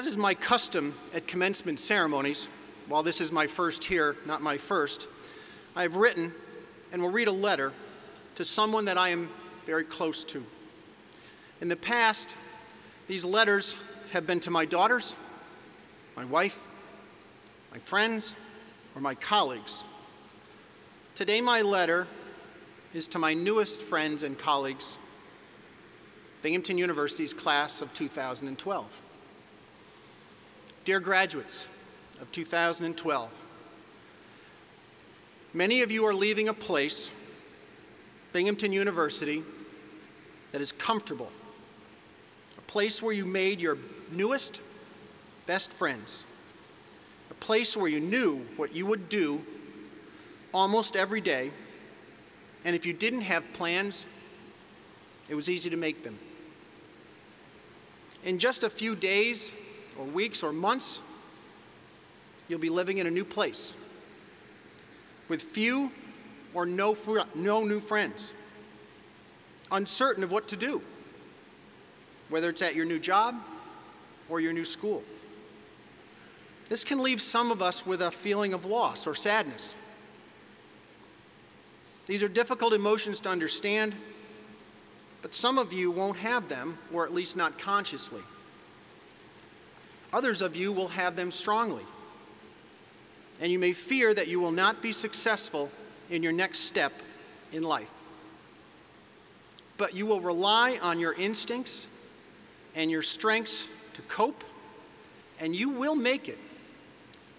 As is my custom at commencement ceremonies, while this is my first here, not my first, I have written and will read a letter to someone that I am very close to. In the past, these letters have been to my daughters, my wife, my friends, or my colleagues. Today, my letter is to my newest friends and colleagues, Binghamton University's class of 2012. Dear graduates of 2012, many of you are leaving a place, Binghamton University, that is comfortable, a place where you made your newest, best friends, a place where you knew what you would do almost every day, and if you didn't have plans, it was easy to make them. In just a few days, or weeks, or months, you'll be living in a new place with few or no new friends, uncertain of what to do, whether it's at your new job or your new school. This can leave some of us with a feeling of loss or sadness. These are difficult emotions to understand, but some of you won't have them, or at least not consciously. Others of you will have them strongly, and you may fear that you will not be successful in your next step in life. But you will rely on your instincts and your strengths to cope, and you will make it.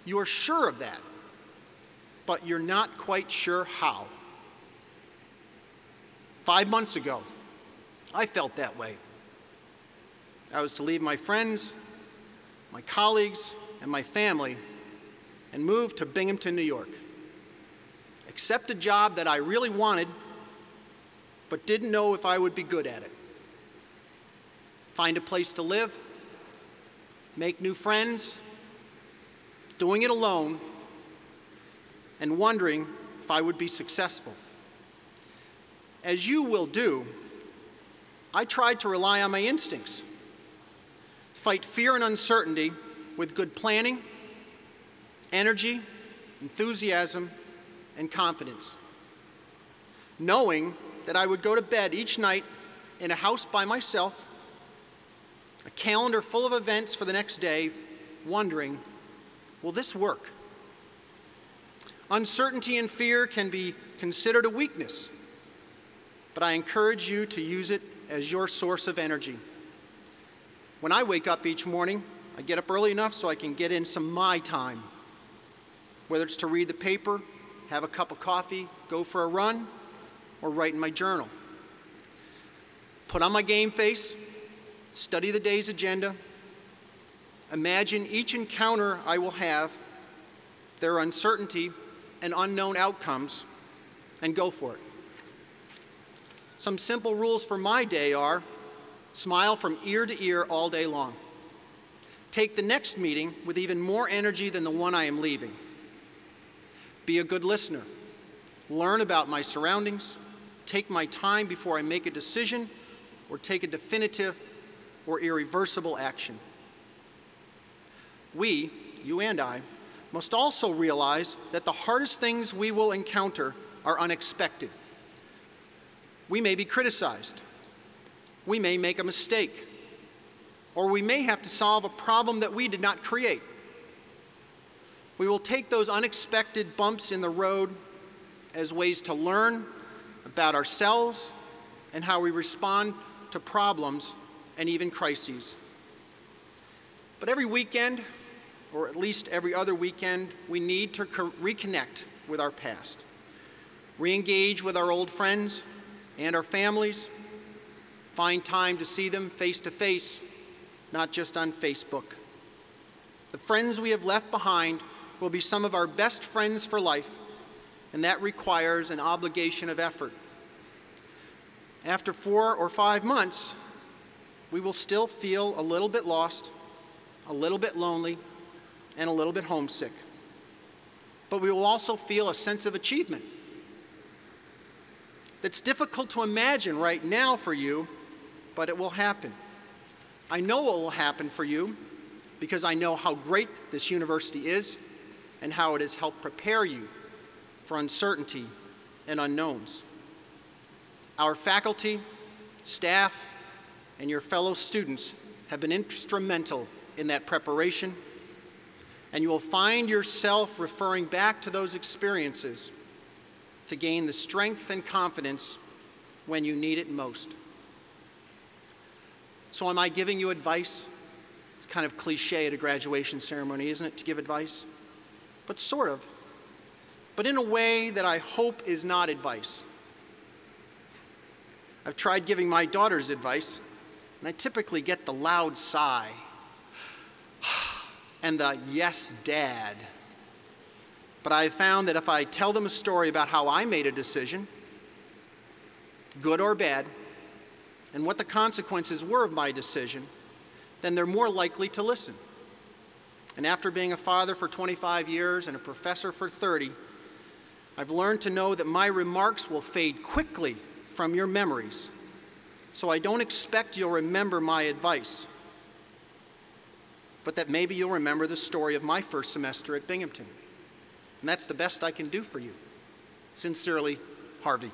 You are sure of that, but you're not quite sure how. 5 months ago, I felt that way. I was to leave my friends, my colleagues, and my family and move to Binghamton, New York. Accept a job that I really wanted, but didn't know if I would be good at it. Find a place to live, make new friends, doing it alone, and wondering if I would be successful. As you will do, I tried to rely on my instincts, fight fear and uncertainty with good planning, energy, enthusiasm, and confidence, knowing that I would go to bed each night in a house by myself, a calendar full of events for the next day, wondering, will this work? Uncertainty and fear can be considered a weakness, but I encourage you to use it as your source of energy. When I wake up each morning, I get up early enough so I can get in some my time, whether it's to read the paper, have a cup of coffee, go for a run, or write in my journal. Put on my game face, study the day's agenda, imagine each encounter I will have, their uncertainty and unknown outcomes, and go for it. Some simple rules for my day are: smile from ear to ear all day long. Take the next meeting with even more energy than the one I am leaving. Be a good listener. Learn about my surroundings. Take my time before I make a decision or take a definitive or irreversible action. We, you and I, must also realize that the hardest things we will encounter are unexpected. We may be criticized. We may make a mistake, or we may have to solve a problem that we did not create. We will take those unexpected bumps in the road as ways to learn about ourselves and how we respond to problems and even crises. But every weekend, or at least every other weekend, we need to reconnect with our past, re-engage with our old friends and our families, find time to see them face to face, not just on Facebook. The friends we have left behind will be some of our best friends for life, and that requires an obligation of effort. After 4 or 5 months, we will still feel a little bit lost, a little bit lonely, and a little bit homesick. But we will also feel a sense of achievement that's difficult to imagine right now for you, but it will happen. I know it will happen for you because I know how great this university is and how it has helped prepare you for uncertainty and unknowns. Our faculty, staff, and your fellow students have been instrumental in that preparation, and you will find yourself referring back to those experiences to gain the strength and confidence when you need it most. So am I giving you advice? It's kind of cliche at a graduation ceremony, isn't it, to give advice? But sort of. But in a way that I hope is not advice. I've tried giving my daughters advice, and I typically get the loud sigh and the yes, Dad. But I've found that if I tell them a story about how I made a decision, good or bad, and what the consequences were of my decision, then they're more likely to listen. And after being a father for 25 years and a professor for 30, I've learned to know that my remarks will fade quickly from your memories. So I don't expect you'll remember my advice, but that maybe you'll remember the story of my first semester at Binghamton. And that's the best I can do for you. Sincerely, Harvey.